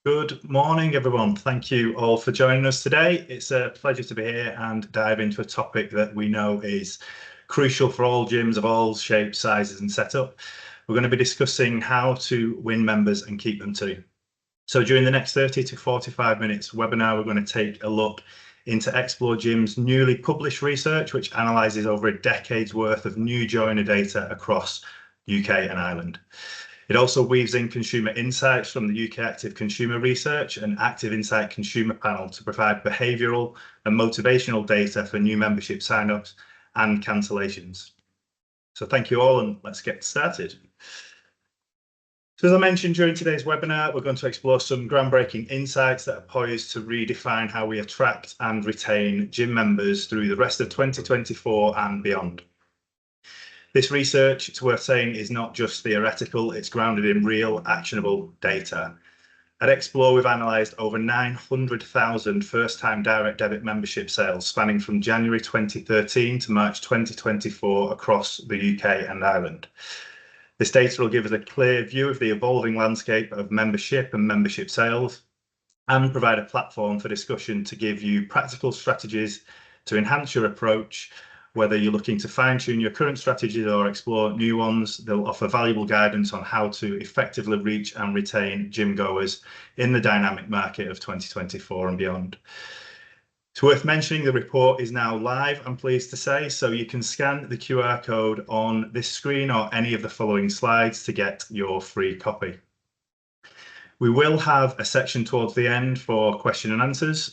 Good morning, everyone. Thank you all for joining us today. It's a pleasure to be here and dive into a topic that we know is crucial for all gyms of all shapes, sizes, and setup. We're going to be discussing how to win members and keep them too. So during the next 30 to 45 minutes webinar, we're going to take a look into Explore Gym's newly published research, which analyses over a decade's worth of new joiner data across UK and Ireland. It also weaves in consumer insights from the UK Active Consumer Research and Active Insight Consumer Panel to provide behavioural and motivational data for new membership sign-ups and cancellations. So thank you all, and let's get started. So as I mentioned during today's webinar, we're going to explore some groundbreaking insights that are poised to redefine how we attract and retain gym members through the rest of 2024 and beyond. This research, it's worth saying, is not just theoretical, it's grounded in real, actionable data. At Explore, we've analysed over 900,000 first-time direct debit membership sales spanning from January 2013 to March 2024 across the UK and Ireland. This data will give us a clear view of the evolving landscape of membership and membership sales and provide a platform for discussion to give you practical strategies to enhance your approach. Whether you're looking to fine-tune your current strategies or explore new ones, they'll offer valuable guidance on how to effectively reach and retain gym goers in the dynamic market of 2024 and beyond. It's worth mentioning the report is now live, I'm pleased to say, so you can scan the QR code on this screen or any of the following slides to get your free copy. We will have a section towards the end for question and answers,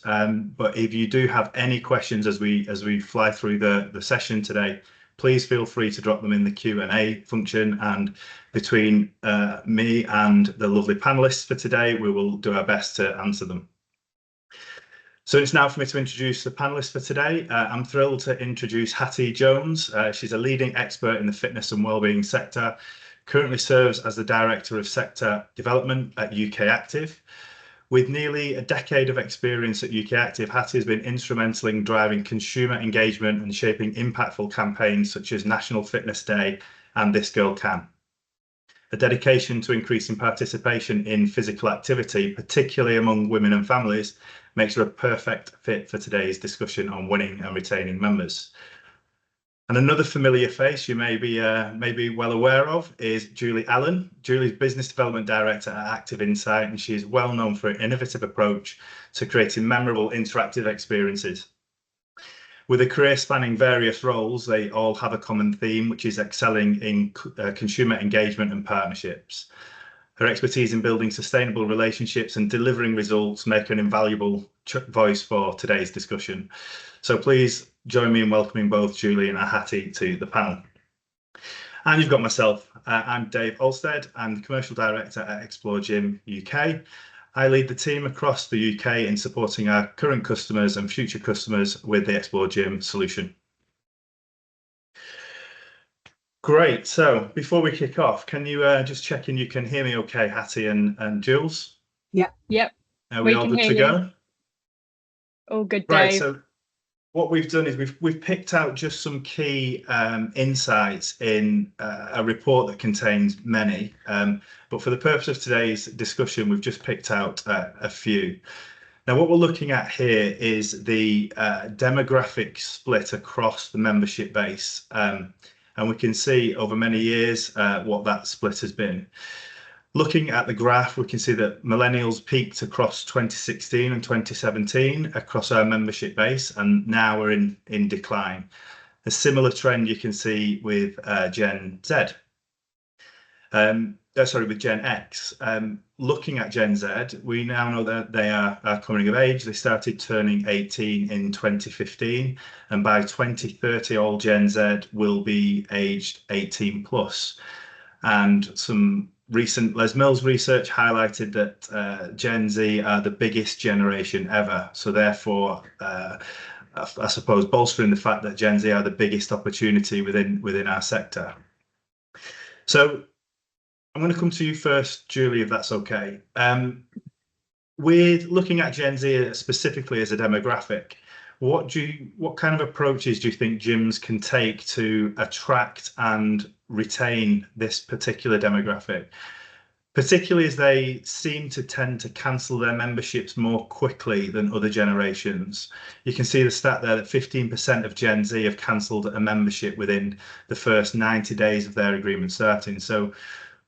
but if you do have any questions as we fly through the session today, please feel free to drop them in the Q&A function, and between me and the lovely panelists for today, we will do our best to answer them. So it's now for me to introduce the panelists for today. I'm thrilled to introduce Hattie Jones. She's a leading expert in the fitness and wellbeing sector, currently serves as the Director of Sector Development at UK Active. With nearly a decade of experience at UK Active, Hattie has been instrumental in driving consumer engagement and shaping impactful campaigns such as National Fitness Day and This Girl Can. A dedication to increasing participation in physical activity, particularly among women and families, makes her a perfect fit for today's discussion on winning and retaining members. And another familiar face you may be well aware of is Julie Allen. Julie's Business Development Director at Active Insight, and she is well known for an innovative approach to creating memorable interactive experiences. With a career spanning various roles, they all have a common theme, which is excelling in consumer engagement and partnerships. Her expertise in building sustainable relationships and delivering results make her an invaluable voice for today's discussion. So please join me in welcoming both Julie and Hattie to the panel. And you've got myself. I'm Dave Olstead. I'm the Commercial Director at Explore Gym UK. I lead the team across the UK in supporting our current customers and future customers with the Explore Gym solution. Great. So before we kick off, can you just check in you can hear me okay, Hattie and Jules? Yeah. Yep. Are we all good to go? All good, Dave. Right. So what we've done is we've picked out just some key insights in a report that contains many, but for the purpose of today's discussion, we've just picked out a few. Now, what we're looking at here is the demographic split across the membership base. And we can see over many years what that split has been. Looking at the graph, we can see that millennials peaked across 2016 and 2017 across our membership base, and now we're in decline. A similar trend you can see with Gen Z. With Gen X. Looking at Gen Z, we now know that they are coming of age. They started turning 18 in 2015, and by 2030, all Gen Z will be aged 18 plus. And some recent Les Mills research highlighted that Gen Z are the biggest generation ever. So therefore, I suppose bolstering the fact that Gen Z are the biggest opportunity within our sector. So I'm going to come to you first, Julie, if that's okay. With looking at Gen Z specifically as a demographic, what kind of approaches do you think gyms can take to attract and retain this particular demographic? particularly as they seem to tend to cancel their memberships more quickly than other generations. You can see the stat there that 15% of Gen Z have cancelled a membership within the first 90 days of their agreement starting. So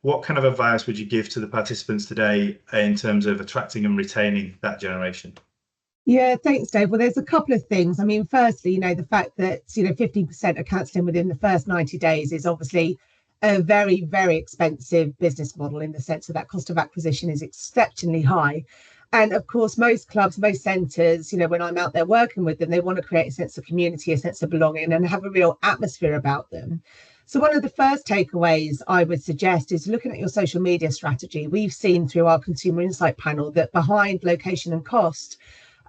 what kind of advice would you give to the participants today in terms of attracting and retaining that generation? Yeah, thanks, Dave. Well, there's a couple of things. I mean, firstly, the fact that, 15% are cancelling within the first 90 days is obviously a very, very expensive business model, in the sense that cost of acquisition is exceptionally high. And of course, most clubs, most centres, when I'm out there working with them, they want to create a sense of community, a sense of belonging, and have a real atmosphere about them. So one of the first takeaways I would suggest is looking at your social media strategy. We've seen through our consumer insight panel that behind location and cost,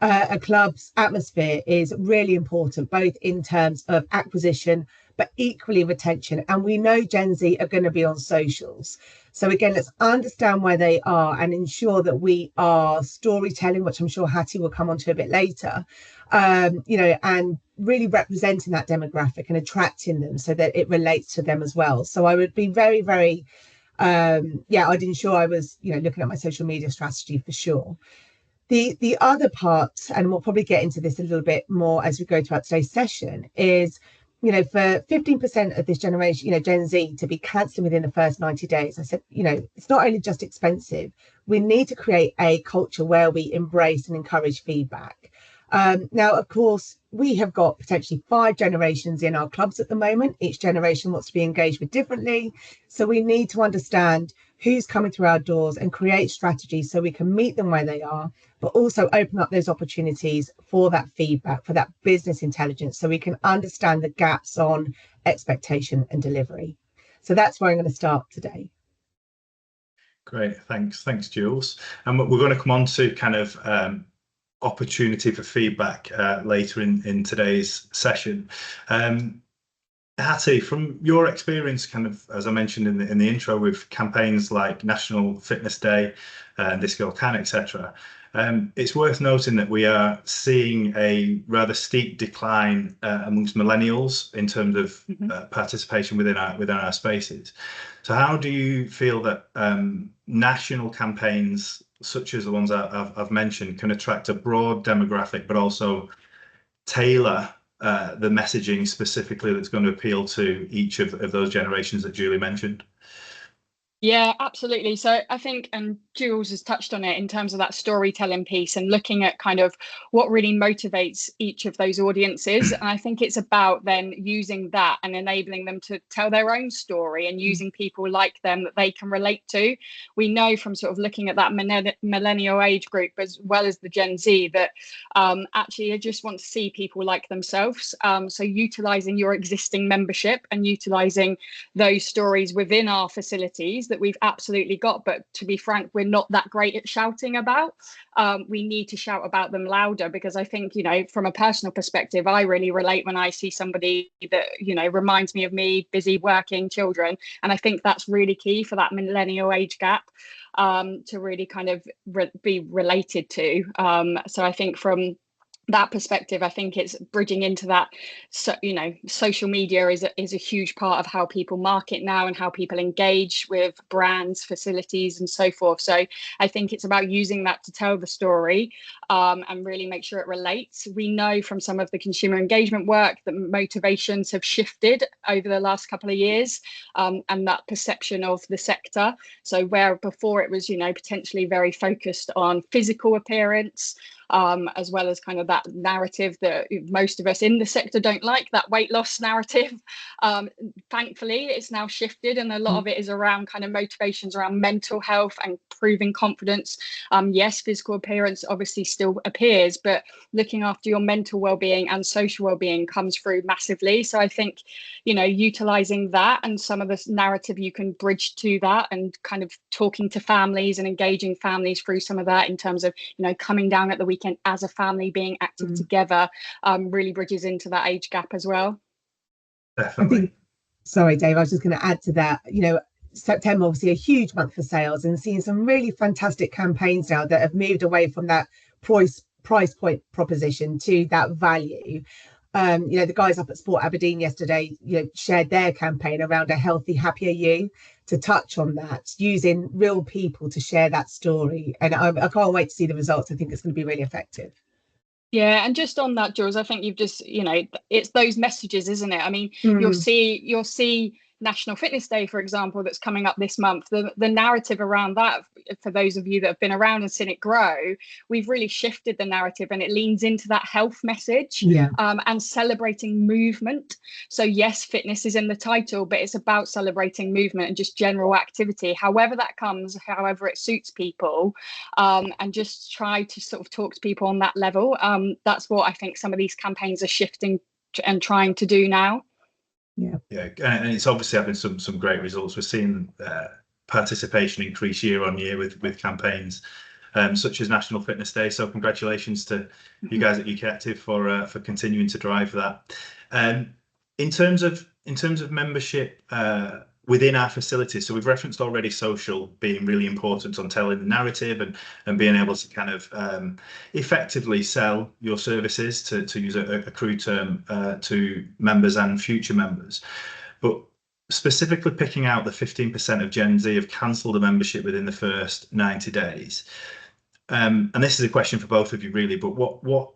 a club's atmosphere is really important, both in terms of acquisition, but equally retention. And we know Gen Z are going to be on socials. So again, let's understand where they are and ensure that we are storytelling, which I'm sure Hattie will come on to a bit later, and really representing that demographic and attracting them so that it relates to them as well. So I would be very, very, I'd ensure I was, looking at my social media strategy for sure. The other part, and we'll probably get into this a little bit more as we go throughout today's session, is, for 15% of this generation, Gen Z, to be cancelling within the first 90 days, I said, it's not only just expensive, we need to create a culture where we embrace and encourage feedback. Now, of course, we have got potentially 5 generations in our clubs at the moment. Each generation wants to be engaged with differently. So we need to understand who's coming through our doors and create strategies so we can meet them where they are, but also open up those opportunities for that feedback, for that business intelligence, so we can understand the gaps on expectation and delivery. So that's where I'm going to start today. Great, thanks, Jules. And we're going to come on to kind of opportunity for feedback later in today's session. Hattie, from your experience, kind of as I mentioned in the intro, with campaigns like National Fitness Day, This Girl Can, etc., it's worth noting that we are seeing a rather steep decline amongst millennials in terms of participation within our spaces. So how do you feel that national campaigns such as the ones I've mentioned can attract a broad demographic, but also tailor the messaging specifically that's going to appeal to each of those generations that Julie mentioned? Yeah, absolutely. So I think, and Jules has touched on it in terms of that storytelling piece and looking at kind of what really motivates each of those audiences. And I think it's about then using that and enabling them to tell their own story and using people like them that they can relate to. We know from sort of looking at that millennial age group as well as the Gen Z that actually I just want to see people like themselves. So utilizing your existing membership and utilizing those stories within our facilities that we've absolutely got, but to be frank, we're not that great at shouting about. We need to shout about them louder, because I think, from a personal perspective, I really relate when I see somebody that, reminds me of me, busy working, children. And I think that's really key for that millennial age gap to really kind of be related to. So I think from that perspective, I think it's bridging into that. So, social media is a huge part of how people market now and how people engage with brands, facilities, and so forth. So I think it's about using that to tell the story and really make sure it relates. We know from some of the consumer engagement work that motivations have shifted over the last couple of years, and that perception of the sector. So where before it was, potentially very focused on physical appearance, as well as kind of that narrative that most of us in the sector don't like, that weight loss narrative. Thankfully, it's now shifted, and a lot of it is around kind of motivations around mental health and proving confidence. Yes, physical appearance obviously still appears, but looking after your mental well-being and social well-being comes through massively. So I think, utilizing that and some of this narrative you can bridge to that, and kind of talking to families and engaging families through some of that in terms of, coming down at the weekend as a family, being active together, really bridges into that age gap as well. Definitely. Sorry, Dave, I was just going to add to that. September, obviously a huge month for sales, and seeing some really fantastic campaigns now that have moved away from that price point proposition to that value. The guys up at Sport Aberdeen yesterday, shared their campaign around a healthy, happier you, to touch on that, using real people to share that story. And I can't wait to see the results. I think it's going to be really effective. Yeah, and just on that, Jules, I think you've just, it's those messages, isn't it? I mean, you'll see National Fitness Day, for example, that's coming up this month. The narrative around that, for those of you that have been around and seen it grow, we've really shifted the narrative, and it leans into that health message, and celebrating movement. So yes, fitness is in the title, but it's about celebrating movement and just general activity, however that comes, however it suits people, and just try to sort of talk to people on that level. That's what I think some of these campaigns are shifting and trying to do now. Yeah, and it's obviously having some great results. We're seeing participation increase year on year with campaigns such as National Fitness Day. So congratulations to you guys at UK Active for continuing to drive that. In terms of membership within our facilities, so we've referenced already social being really important on telling the narrative and being able to kind of effectively sell your services, to use a crude term, to members and future members. But specifically picking out the 15% of Gen Z have cancelled a membership within the first 90 days. And this is a question for both of you really, but what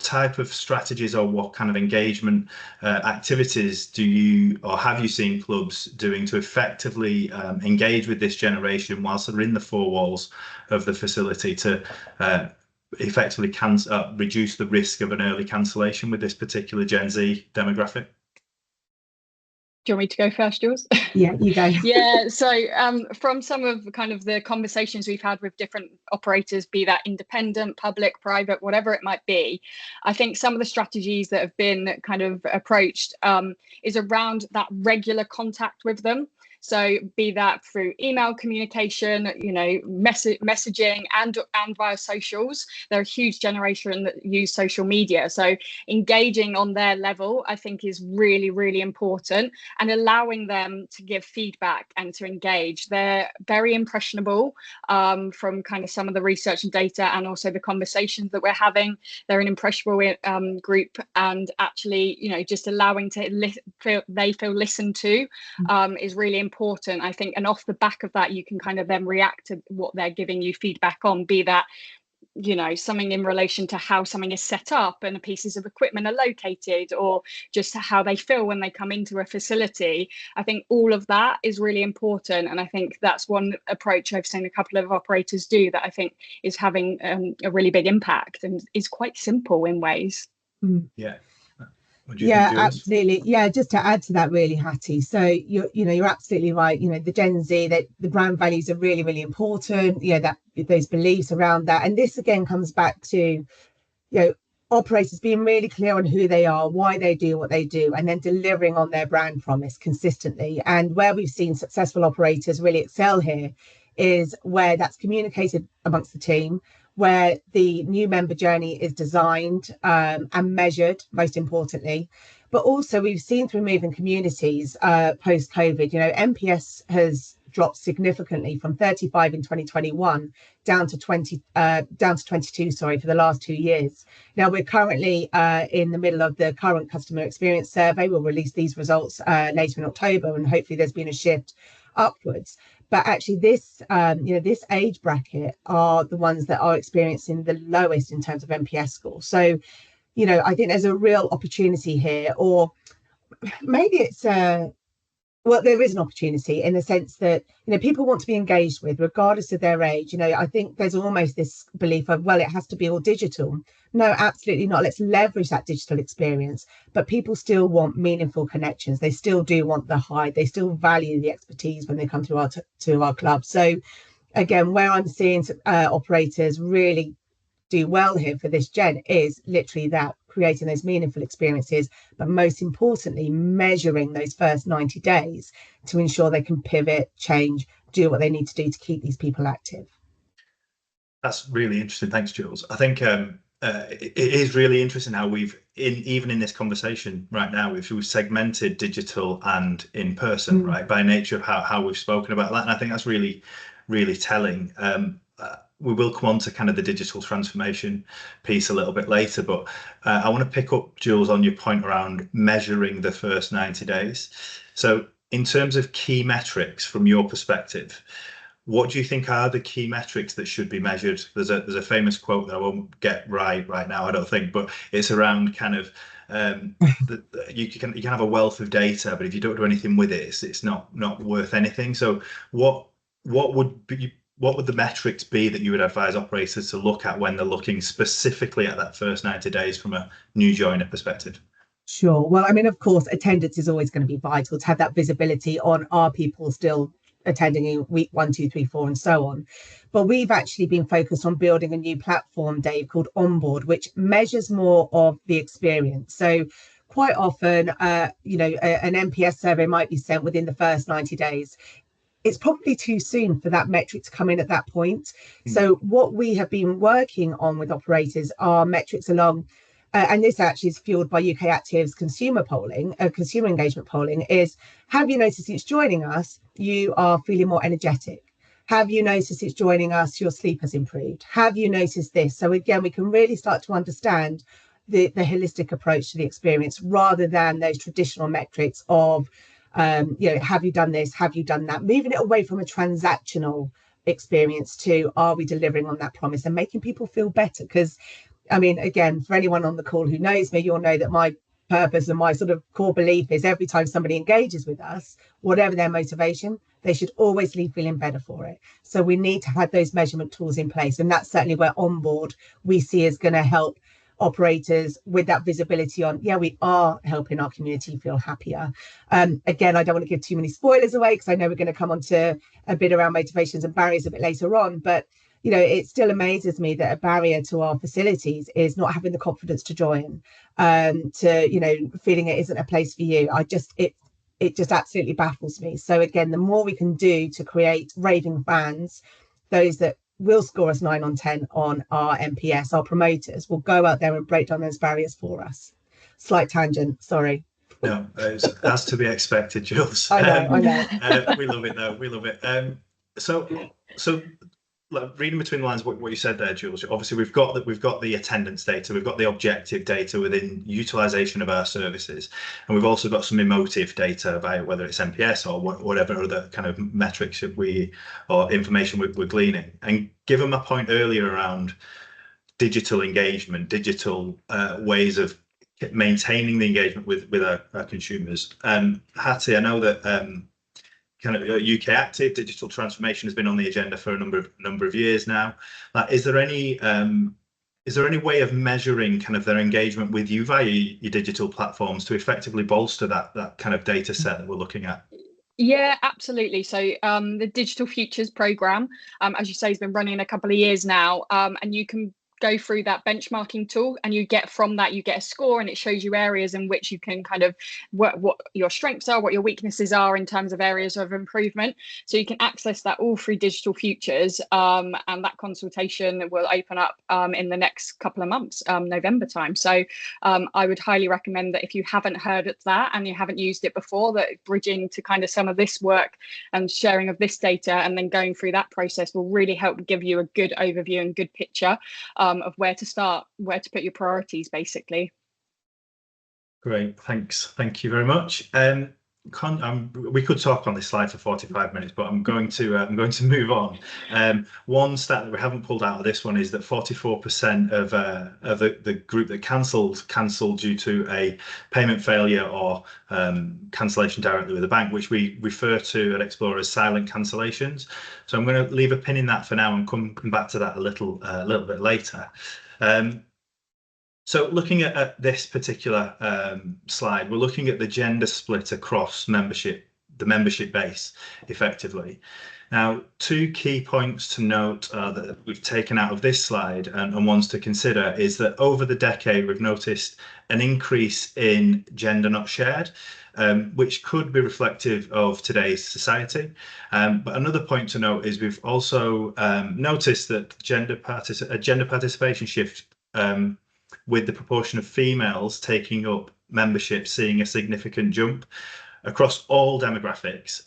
type of strategies or what kind of engagement activities do you or have you seen clubs doing to effectively engage with this generation whilst they're in the four walls of the facility, to effectively reduce the risk of an early cancellation with this particular Gen Z demographic? Do you want me to go first, Jules? Yeah, you go. Yeah, so from some of kind of the conversations we've had with different operators, be that independent, public, private, whatever it might be, I think some of the strategies that have been kind of approached is around that regular contact with them. So be that through email communication, messaging and via socials. They're a huge generation that use social media. So engaging on their level, I think, is really, really important, and allowing them to give feedback and to engage. They're very impressionable from kind of some of the research and data, and also the conversations that we're having. They're an impressionable group, and actually, just allowing they feel listened to is really important. I think, and off the back of that, you can kind of then react to what they're giving you feedback on, be that something in relation to how something is set up and the pieces of equipment are located, or just how they feel when they come into a facility. I think all of that is really important, and I think that's one approach I've seen a couple of operators do that I think is having a really big impact and is quite simple in ways. Yeah. Yeah, absolutely. Yeah, just to add to that, really, Hattie. So you're absolutely right. The Gen Z, that the brand values are really, really important. That those beliefs around that, and this again comes back to operators being really clear on who they are, why they do what they do, and then delivering on their brand promise consistently. And where we've seen successful operators really excel here is where that's communicated amongst the team, where the new member journey is designed and measured, most importantly. But also we've seen through moving communities post-COVID, NPS has dropped significantly from 35 in 2021 down to 22, for the last 2 years. Now we're currently in the middle of the current customer experience survey. We'll release these results later in October, and hopefully there's been a shift upwards. But actually this age bracket are the ones that are experiencing the lowest in terms of NPS score. So, I think there's a real opportunity here, or maybe it's there is an opportunity in the sense that, people want to be engaged with regardless of their age. I think there's almost this belief of, well, it has to be all digital. No, absolutely not. Let's leverage that digital experience, but people still want meaningful connections. They still do want the high. They still value the expertise when they come to our club. So again, where I'm seeing operators really do well here for this gen is literally that, creating those meaningful experiences, but most importantly, measuring those first 90 days to ensure they can pivot, change, do what they need to do to keep these people active. That's really interesting. Thanks, Jules. I think it is really interesting how we've, even in this conversation right now, we've segmented digital and in person, right, by nature of how we've spoken about that. And I think that's really, really telling. we will come on to kind of the digital transformation piece a little bit later, but I want to pick up, Jules, on your point around measuring the first 90 days. So in terms of key metrics from your perspective, what do you think are the key metrics that should be measured? There's a famous quote that I won't get right now, I don't think, but it's around kind of you can have a wealth of data, but if you don't do anything with it, it's not worth anything. So what would the metrics be that you would advise operators to look at when they're looking specifically at that first 90 days from a new joiner perspective? Sure. Well, I mean, of course, attendance is always going to be vital to have that visibility on, are people still attending in week 1, 2, 3, 4, and so on. But we've actually been focused on building a new platform, Dave, called Onboard, which measures more of the experience. So quite often, an NPS survey might be sent within the first 90 days. It's probably too soon for that metric to come in at that point. So what we have been working on with operators are metrics along, and this actually is fueled by UK Active's consumer polling, consumer engagement polling, is, have you noticed since joining us, you are feeling more energetic? Have you noticed since joining us, your sleep has improved? Have you noticed this? So again, we can really start to understand the holistic approach to the experience rather than those traditional metrics of, have you done this? Have you done that? Moving it away from a transactional experience to, are we delivering on that promise and making people feel better? Because, I mean, again, for anyone on the call who knows me, you'll know that my purpose and my sort of core belief is every time somebody engages with us, whatever their motivation, they should always leave feeling better for it. So we need to have those measurement tools in place. And that's certainly where Onboard we see is going to help operators with that visibility on, we are helping our community feel happier. Again, I don't want to give too many spoilers away because I know we're going to come on to a bit around motivations and barriers a bit later on, but it still amazes me that a barrier to our facilities is not having the confidence to join, to feeling it isn't a place for you. It just absolutely baffles me. So again, the more we can do to create raving fans, those that will score us 9 on 10 on our NPS, our promoters will go out there and break down those barriers for us. Slight tangent, sorry. No, that's to be expected, Jules. I know. We love it though. We love it. So reading between the lines, what you said there, Jules. Obviously, we've got the attendance data, we've got the objective data within utilisation of our services, and we've also got some emotive data about whether it's NPS or whatever other kind of metrics or information we're gleaning. And given my point earlier around digital engagement, digital ways of maintaining the engagement with our consumers, Hattie, I know that. Kind of UK Active digital transformation has been on the agenda for a number of years now. Is there any way of measuring kind of their engagement with you via your digital platforms to effectively bolster that kind of data set that we're looking at? Yeah, absolutely. So the Digital Futures programme, as you say, has been running a couple of years now, and you can go through that benchmarking tool, and you get a score, and it shows you areas in which you can kind of what your strengths are, what your weaknesses are in terms of areas of improvement. So you can access that all through Digital Futures, and that consultation will open up in the next couple of months, November time. So I would highly recommend that if you haven't heard of that and you haven't used it before, that bridging to kind of some of this work and sharing of this data and then going through that process will really help give you a good overview and good picture of where to start, where to put your priorities, basically. Great, thanks. Thank you very much. We could talk on this slide for 45 minutes, but I'm going to move on. One stat that we haven't pulled out of this one is that 44% of the group that cancelled due to a payment failure or cancellation directly with a bank, which we refer to at Explorer as silent cancellations. So I'm going to leave a pin in that for now and come back to that a little bit later. So looking at this particular slide, we're looking at the gender split across the membership base effectively. Now, two key points to note that we've taken out of this slide and ones to consider is that over the decade, we've noticed an increase in gender not shared, which could be reflective of today's society. But another point to note is we've also noticed that gender participation shift with the proportion of females taking up membership seeing a significant jump. across all demographics,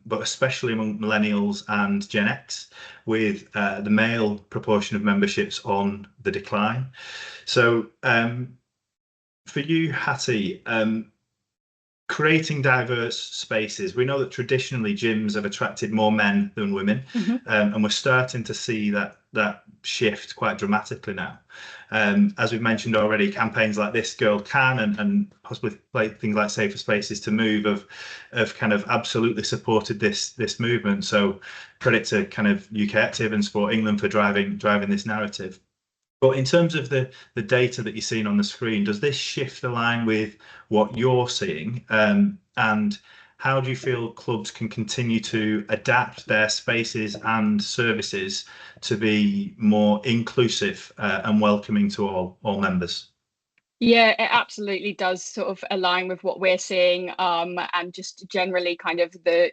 but especially among millennials and Gen X, with the male proportion of memberships on the decline. So for you, Hattie, creating diverse spaces, we know that traditionally gyms have attracted more men than women, and we're starting to see that shift quite dramatically now. As we've mentioned already, campaigns like This Girl Can and possibly things like Safer Spaces to Move have kind of absolutely supported this movement. So credit to kind of UK Active and Sport England for driving this narrative. But in terms of the data that you're seeing on the screen, does this shift align with what you're seeing? And how do you feel clubs can continue to adapt their spaces and services to be more inclusive and welcoming to all members? Yeah, it absolutely does sort of align with what we're seeing, and just generally kind of the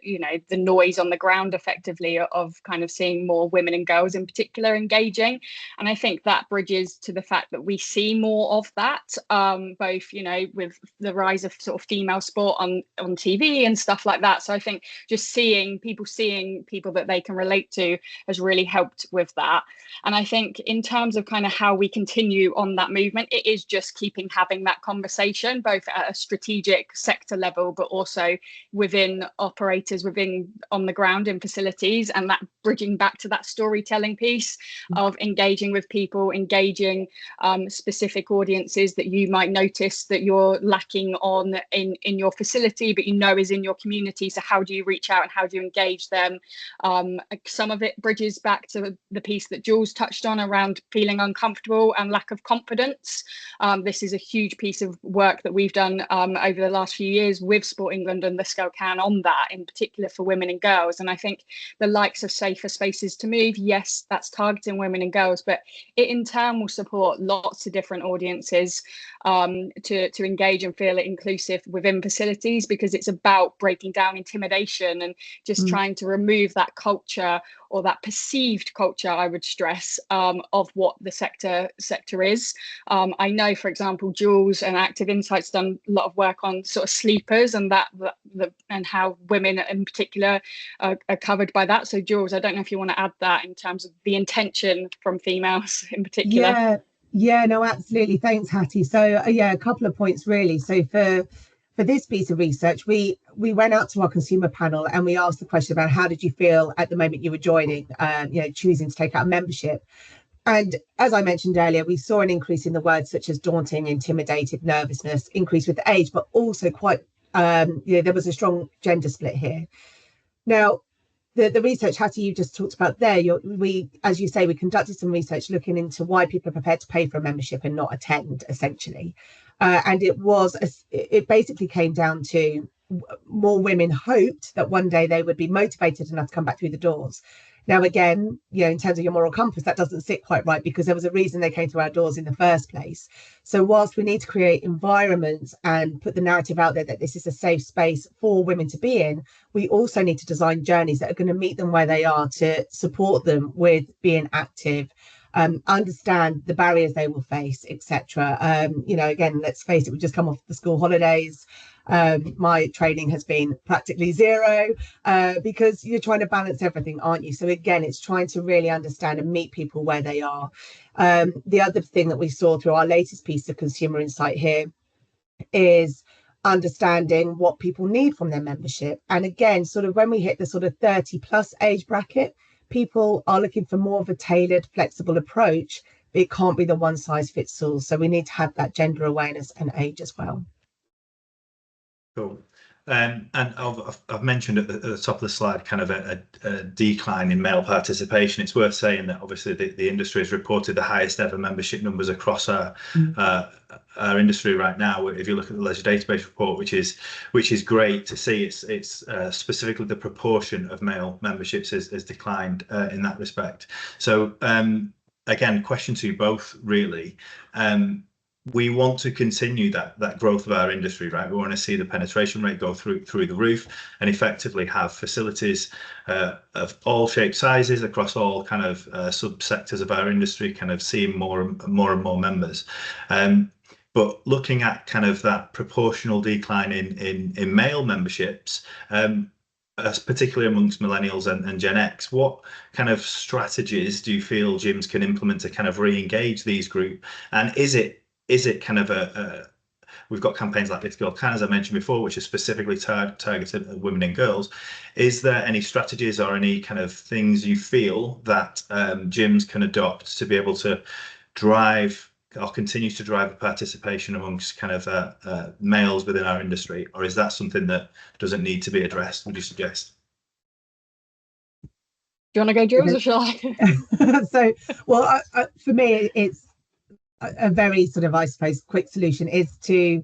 noise on the ground effectively of kind of seeing more women and girls in particular engaging. And I think that bridges to the fact that we see more of that, both, with the rise of sort of female sport on TV and stuff like that. So I think just seeing people that they can relate to has really helped with that. And I think in terms of kind of how we continue on that movement, it is just having that conversation both at a strategic sector level, but also within operators on the ground in facilities, and that bridging back to that storytelling piece of engaging with people, engaging specific audiences that you might notice that you're lacking on in your facility, but is in your community. So how do you reach out and how do you engage them? Some of it bridges back to the piece that Jules touched on around feeling uncomfortable and lack of confidence. This is a huge piece of work that we've done over the last few years with Sport England and This Girl Can on that, in particular for women and girls. And I think the likes of Safer Spaces to Move, yes, that's targeting women and girls, but it in turn will support lots of different audiences to engage and feel inclusive within facilities, because it's about breaking down intimidation and just trying to remove that culture, or that perceived culture, I would stress, of what the sector is. I know, for example, Jules and Active Insights done a lot of work on sort of sleepers and and how women in particular are covered by that. So Jules, I don't know if you want to add that in terms of the intention from females in particular. Yeah, no, absolutely. Thanks, Hattie. So a couple of points really. So for this piece of research, we went out to our consumer panel and we asked the question about how did you feel at the moment you were joining, choosing to take out a membership. And as I mentioned earlier, we saw an increase in the words such as daunting, intimidated, nervousness, increase with age, but also quite, there was a strong gender split here. Now, the research, Hattie, you just talked about there, as you say, we conducted some research looking into why people are prepared to pay for a membership and not attend, essentially. And it basically came down to more women hoped that one day they would be motivated enough to come back through the doors. Now, again, in terms of your moral compass, that doesn't sit quite right, because there was a reason they came to our doors in the first place. So whilst we need to create environments and put the narrative out there that this is a safe space for women to be in, we also need to design journeys that are going to meet them where they are, to support them with being active, understand the barriers they will face, etc. Again, let's face it, we just come off the school holidays. My training has been practically zero, because you're trying to balance everything, aren't you? So again, it's trying to really understand and meet people where they are. The other thing that we saw through our latest piece of consumer insight here is understanding what people need from their membership. And again, sort of when we hit the sort of 30 plus age bracket, people are looking for more of a tailored, flexible approach. It can't be the one size fits all. So we need to have that gender awareness and age as well. Cool. And I've mentioned at the top of the slide kind of a decline in male participation. It's worth saying that obviously the industry has reported the highest ever membership numbers across our industry right now. If you look at the Leisure Database report, which is great to see, it's specifically the proportion of male memberships has declined in that respect. So again, question to you both really. We want to continue that growth of our industry, right? We want to see the penetration rate go through the roof and effectively have facilities of all shapes, sizes across all kind of subsectors of our industry, kind of seeing more and more members. But looking at kind of that proportional decline in male memberships, particularly amongst millennials and Gen X, what kind of strategies do you feel gyms can implement to kind of re-engage these group? And is it kind of we've got campaigns like This Girl Can, as I mentioned before, which is specifically targeted at women and girls. Is there any strategies or any kind of things you feel that gyms can adopt to be able to drive or continue to drive the participation amongst kind of males within our industry? Or is that something that doesn't need to be addressed, would you suggest? Do you want to go, Jules, or shall I? So, well, for me, it's a very sort of, I suppose, quick solution is to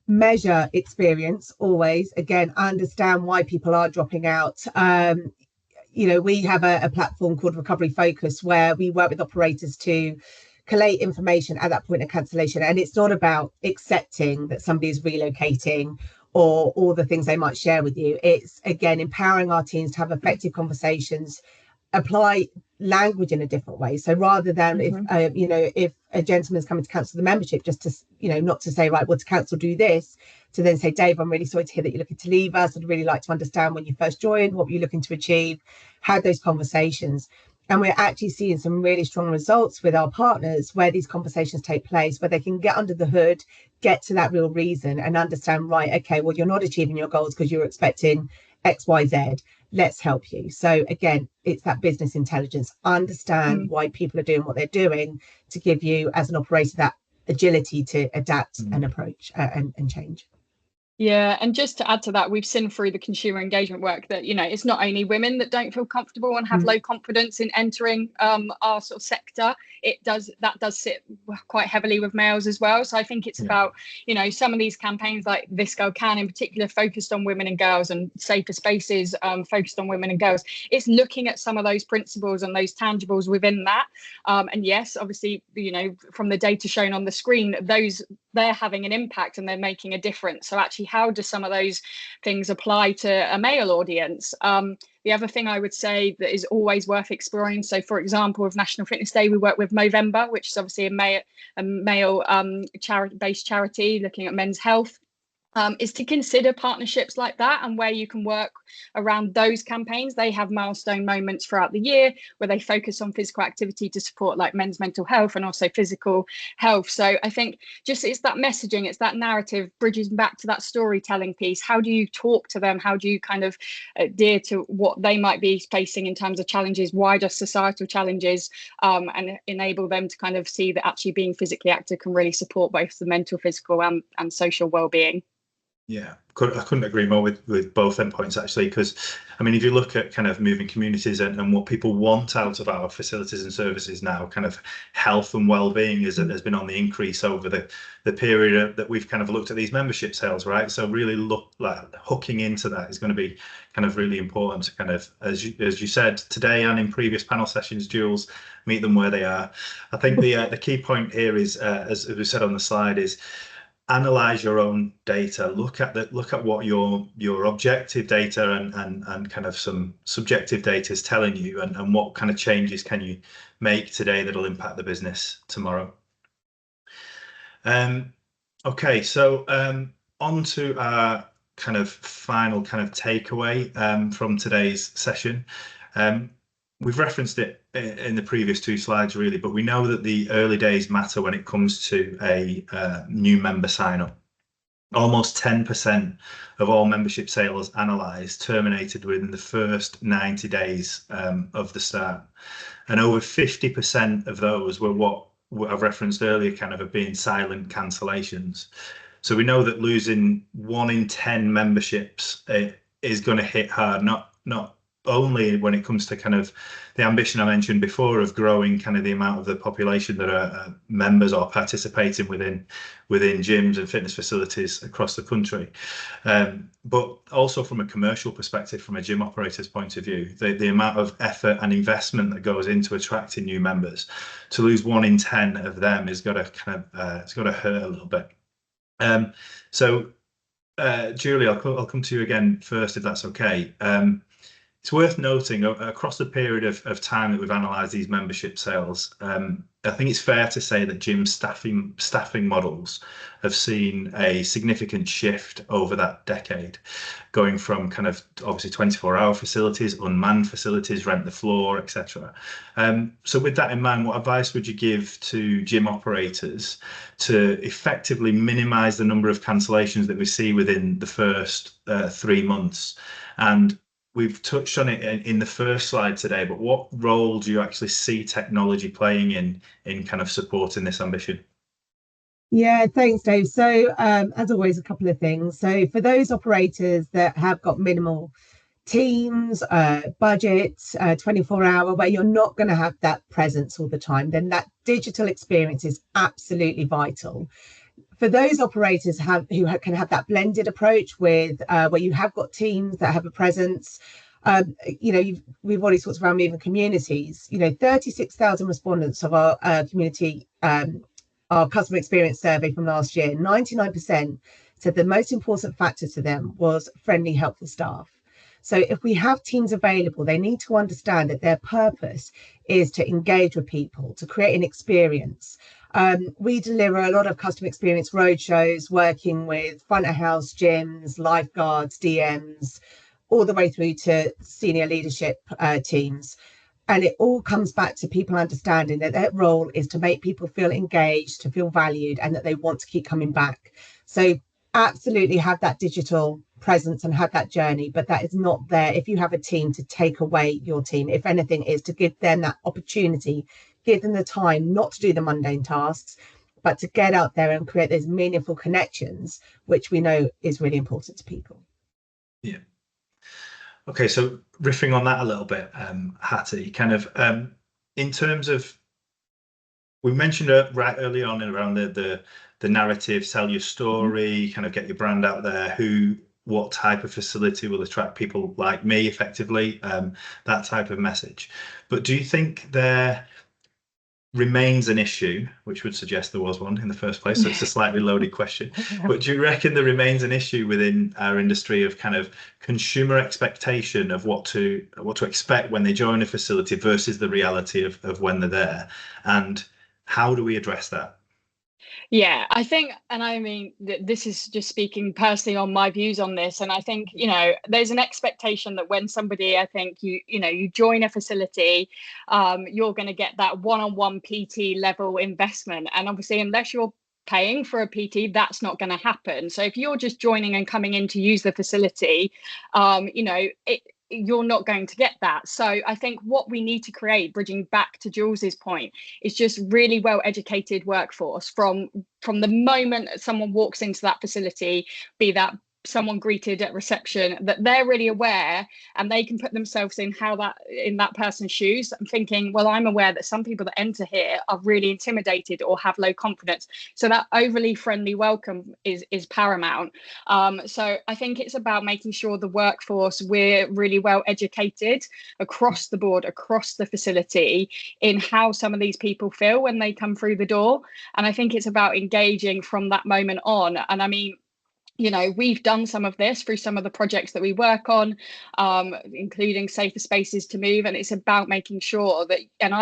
measure experience always. Again, understand why people are dropping out. You know, we have a platform called Recovery Focus where we work with operators to collate information at that point of cancellation. And it's not about accepting that somebody is relocating or all the things they might share with you. It's, again, empowering our teams to have effective conversations, apply language in a different way. So rather than if you know, if a gentleman's coming to cancel the membership, just to, you know, not to say, right, well, to cancel, do this, to then say, Dave, I'm really sorry to hear that you're looking to leave us. I'd really like to understand when you first joined, what were you looking to achieve, had those conversations. And we're actually seeing some really strong results with our partners where these conversations take place, where they can get under the hood, get to that real reason and understand, right, okay, well, you're not achieving your goals because you're expecting X, Y, Z. Let's help you. So again, it's that business intelligence, understand why people are doing what they're doing to give you, as an operator, that agility to adapt and approach and change. Yeah, and just to add to that, we've seen through the consumer engagement work that, you know, it's not only women that don't feel comfortable and have low confidence in entering our sort of sector. That does sit quite heavily with males as well. So I think it's about, you know, some of these campaigns like This Girl Can in particular, focused on women and girls, and Safer Spaces focused on women and girls. It's looking at some of those principles and those tangibles within that. And yes, obviously, you know, from the data shown on the screen, they're having an impact and they're making a difference. So actually, how do some of those things apply to a male audience? The other thing I would say that is always worth exploring. So, for example, with National Fitness Day, we work with Movember, which is obviously a male based charity looking at men's health. Is to consider partnerships like that, and where you can work around those campaigns. They have milestone moments throughout the year where they focus on physical activity to support like men's mental health and also physical health. So I think just it's that messaging, it's that narrative, bridges back to that storytelling piece. How do you talk to them? How do you kind of adhere to what they might be facing in terms of challenges, wider societal challenges, and enable them to kind of see that actually being physically active can really support both the mental, physical and social well-being. Yeah, I couldn't agree more with both endpoints, actually, because I mean, if you look at kind of moving communities and what people want out of our facilities and services now, kind of health and well-being has been on the increase over the period that we've kind of looked at these membership sales, right? So really look like hooking into that is going to be kind of really important to kind of, as you said today and in previous panel sessions, Jules, meet them where they are. I think the key point here is, as we said on the slide, is analyze your own data. Look at what your objective data and kind of some subjective data is telling you, and what kind of changes can you make today that'll impact the business tomorrow. Okay, so on to our kind of final kind of takeaway from today's session. We've referenced it in the previous two slides, really, but we know that the early days matter when it comes to a new member sign up. Almost 10% of all membership sales analysed terminated within the first 90 days of the start. And over 50% of those were what I've referenced earlier, kind of being silent cancellations. So we know that losing 1 in 10 memberships is going to hit hard, not only when it comes to kind of the ambition I mentioned before of growing kind of the amount of the population that are members or participating within gyms and fitness facilities across the country, but also from a commercial perspective, from a gym operator's point of view, the amount of effort and investment that goes into attracting new members. To lose 1 in 10 of them is got to kind of it's got to hurt a little bit. So Julie, I'll come to you again first, if that's okay. It's worth noting across the period of time that we've analysed these membership sales, I think it's fair to say that gym staffing models have seen a significant shift over that decade, going from kind of obviously 24-hour facilities, unmanned facilities, rent the floor, etc. So with that in mind, what advice would you give to gym operators to effectively minimise the number of cancellations that we see within the first 3 months? And we've touched on it in the first slide today, but what role do you actually see technology playing in kind of supporting this ambition? Yeah, thanks, Dave. So as always, a couple of things. So for those operators that have got minimal teams, budgets, 24-hour, where you're not going to have that presence all the time, then that digital experience is absolutely vital. For those operators who can have that blended approach with where you have got teams that have a presence, we've already talked about moving communities. 36,000 respondents of our community, our customer experience survey from last year, 99% said the most important factor to them was friendly, helpful staff. So if we have teams available, they need to understand that their purpose is to engage with people, to create an experience. We deliver a lot of customer experience roadshows, working with front of house gyms, lifeguards, DMs, all the way through to senior leadership teams. And it all comes back to people understanding that their role is to make people feel engaged, to feel valued, and that they want to keep coming back. So absolutely have that digital presence and have that journey, but that is not there if you have a team to take away your team. If anything, is to give them that opportunity, give them the time not to do the mundane tasks, but to get out there and create those meaningful connections, which we know is really important to people. Yeah. Okay, so riffing on that a little bit, Hattie, kind of in terms of, we mentioned right early on around the narrative, sell your story, kind of get your brand out there, what type of facility will attract people like me effectively, that type of message. But do you think there remains an issue, which would suggest there was one in the first place, so it's a slightly loaded question, but do you reckon there remains an issue within our industry of kind of consumer expectation of what to expect when they join a facility versus the reality of when they're there, and how do we address that? Yeah, I think, and I mean, this is just speaking personally on my views on this. And I think, there's an expectation that when somebody, I think you join a facility, you're going to get that one-on-one PT level investment. And obviously, unless you're paying for a PT, that's not going to happen. So if you're just joining and coming in to use the facility, you're not going to get that. So I think what we need to create, bridging back to Jules's point, is just really well educated workforce from the moment someone walks into that facility, be that someone greeted at reception, that they're really aware and they can put themselves in that person's shoes. I'm thinking, well, I'm aware that some people that enter here are really intimidated or have low confidence. So that overly friendly welcome is paramount. So I think it's about making sure the workforce, we're really well educated across the board, across the facility, in how some of these people feel when they come through the door. And I think it's about engaging from that moment on. And I mean, we've done some of this through some of the projects that we work on, including Safer Spaces to Move. And it's about making sure that, and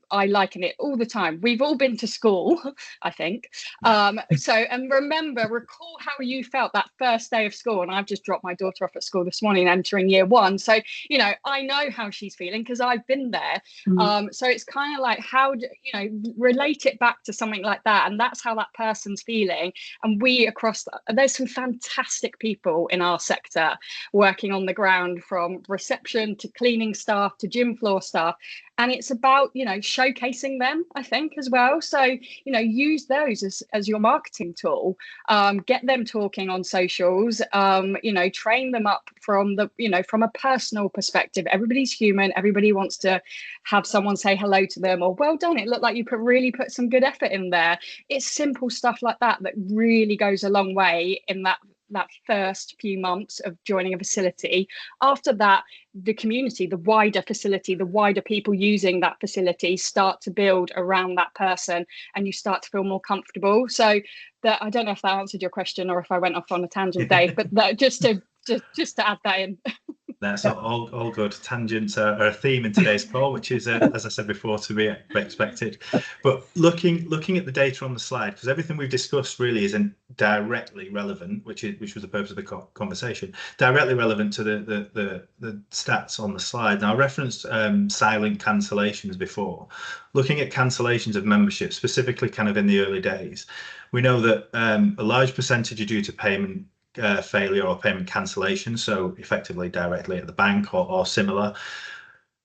I liken it all the time. We've all been to school, I think. And recall how you felt that first day of school. And I've just dropped my daughter off at school this morning, entering year 1. So, I know how she's feeling because I've been there. So it's kind of like, how do relate it back to something like that. And that's how that person's feeling. And there's some fantastic people in our sector working on the ground, from reception to cleaning staff to gym floor staff. And it's about, showcasing them, I think, as well. So, use those as your marketing tool, get them talking on socials, train them up from from a personal perspective. Everybody's human. Everybody wants to have someone say hello to them, or well done. It looked like you really put some good effort in there. It's simple stuff like that really goes a long way in that first few months of joining a facility. After that, the community, the wider facility, the wider people using that facility start to build around that person, and you start to feel more comfortable. So that, I don't know if that answered your question or if I went off on a tangent, Dave, but just to add that in. That's all good. Tangents are a theme in today's call, which is, as I said before, to be expected. But looking at the data on the slide, because everything we've discussed really isn't directly relevant, which was the purpose of the conversation, directly relevant to the stats on the slide. Now, I referenced silent cancellations before. Looking at cancellations of membership, specifically kind of in the early days, we know that a large percentage are due to payment failure or payment cancellation, so effectively directly at the bank or similar.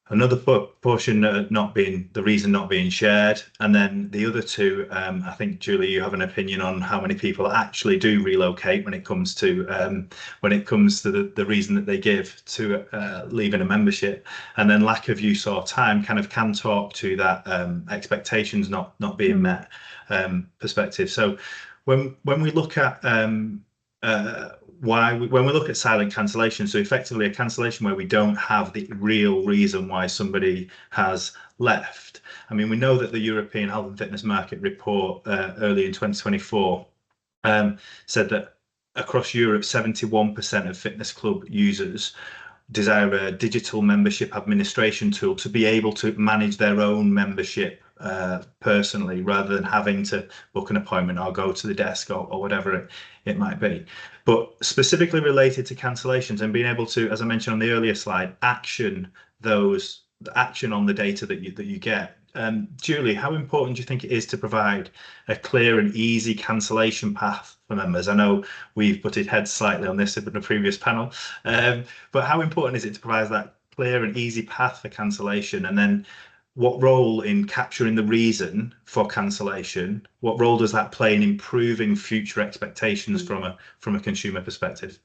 Another portion not being the reason not being shared, and then the other two, I think, Julie, you have an opinion on how many people actually do relocate when it comes to the reason that they give to leaving a membership, and then lack of use or time kind of can talk to that expectations not being met perspective. So when we look at when we look at silent cancellation, so effectively a cancellation where we don't have the real reason why somebody has left. I mean, we know that the European Health and Fitness Market Report early in 2024 said that across Europe, 71% of fitness club users desire a digital membership administration tool to be able to manage their own membership personally, rather than having to book an appointment or go to the desk or whatever it might be. But specifically related to cancellations and being able to, as I mentioned on the earlier slide, action on the data that you get. Julie, how important do you think it is to provide a clear and easy cancellation path for members? I know we've butted heads slightly on this in the previous panel, but how important is it to provide that clear and easy path for cancellation? And then what role in capturing the reason for cancellation, what role does that play in improving future expectations from a consumer perspective?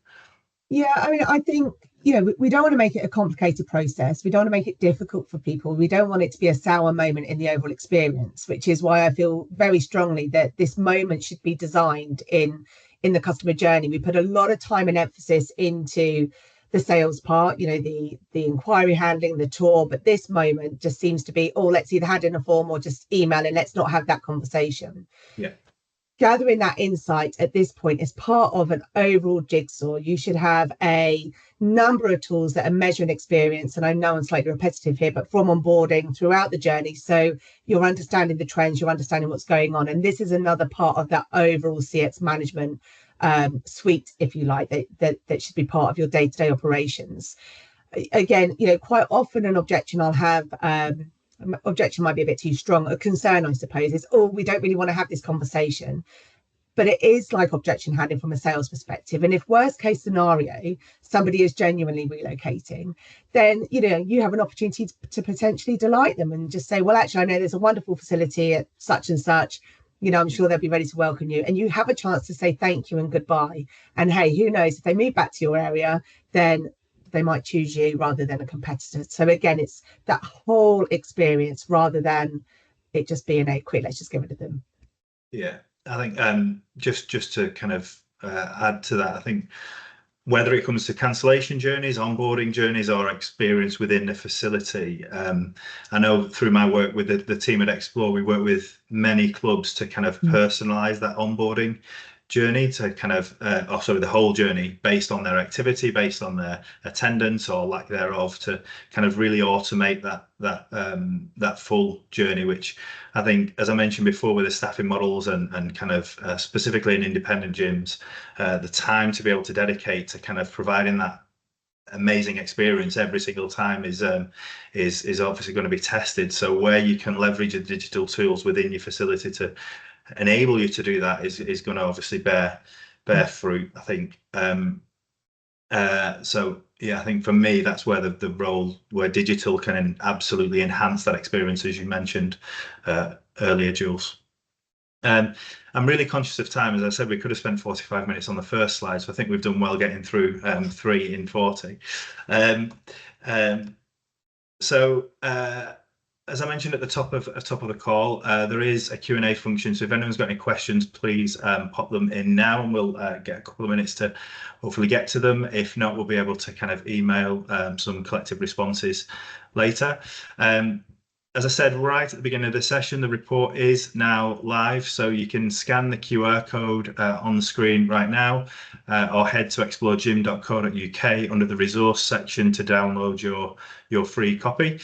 Yeah, I mean, I think, we don't want to make it a complicated process. We don't want to make it difficult for people. We don't want it to be a sour moment in the overall experience, which is why I feel very strongly that this moment should be designed in the customer journey. We put a lot of time and emphasis into the sales part, the inquiry handling, the tour, but this moment just seems to be, let's either hand in a form or just email and let's not have that conversation. Yeah. Gathering that insight at this point is part of an overall jigsaw. You should have a number of tools that are measuring experience, and I know I'm slightly repetitive here, but from onboarding throughout the journey, so you're understanding the trends, you're understanding what's going on, and this is another part of that overall CX management suite, if you like, that should be part of your day-to-day operations. Again, quite often an objection I'll have, objection might be a bit too strong, a concern I suppose is, we don't really want to have this conversation, but it is like objection handling from a sales perspective. And if worst case scenario somebody is genuinely relocating, then you have an opportunity to potentially delight them and just say, well, actually, I know there's a wonderful facility at such and such, I'm sure they'll be ready to welcome you. And you have a chance to say thank you and goodbye. And hey, who knows, if they move back to your area, then they might choose you rather than a competitor. So again, it's that whole experience rather than it just being a quick, let's just give it to them. Yeah, I think just to kind of add to that, I think whether it comes to cancellation journeys, onboarding journeys, or experience within the facility, I know through my work with the team at Explore, we work with many clubs to kind of personalize that onboarding journey to kind of the whole journey based on their activity, based on their attendance or lack thereof, to kind of really automate that full journey, which I think, as I mentioned before, with the staffing models and kind of specifically in independent gyms, the time to be able to dedicate to kind of providing that amazing experience every single time is obviously going to be tested. So where you can leverage the digital tools within your facility to enable you to do that is going to obviously bear fruit, I think. So yeah, I think for me that's where the role where digital can absolutely enhance that experience, as you mentioned earlier, Jules. I'm really conscious of time. As I said, we could have spent 45 minutes on the first slide, so I think we've done well getting through 3 in 40. As I mentioned at the top of the call, there is a Q&A function. So if anyone's got any questions, please pop them in now, and we'll get a couple of minutes to hopefully get to them. If not, we'll be able to kind of email some collective responses later. As I said right at the beginning of the session, the report is now live, so you can scan the QR code on the screen right now, or head to exploregym.co.uk under the resource section to download your free copy.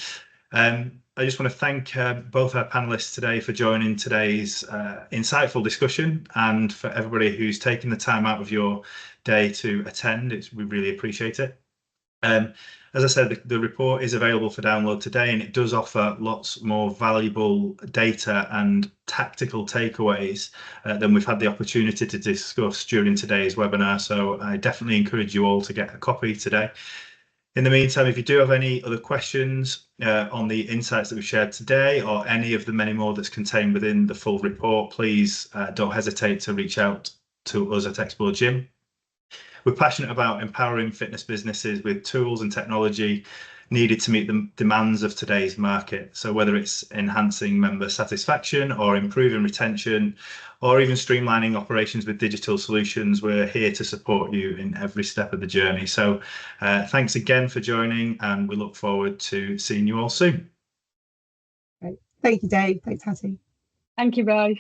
I just want to thank both our panelists today for joining today's insightful discussion, and for everybody who's taken the time out of your day to attend. We really appreciate it. As I said, the report is available for download today, and it does offer lots more valuable data and tactical takeaways than we've had the opportunity to discuss during today's webinar. So I definitely encourage you all to get a copy today. In the meantime, if you do have any other questions on the insights that we've shared today, or any of the many more that's contained within the full report, please don't hesitate to reach out to us at Explore Gym. We're passionate about empowering fitness businesses with tools and technology needed to meet the demands of today's market. So whether it's enhancing member satisfaction or improving retention, or even streamlining operations with digital solutions, we're here to support you in every step of the journey. So thanks again for joining, and we look forward to seeing you all soon. Great. Thank you, Dave. Thanks, Hattie. Thank you, guys.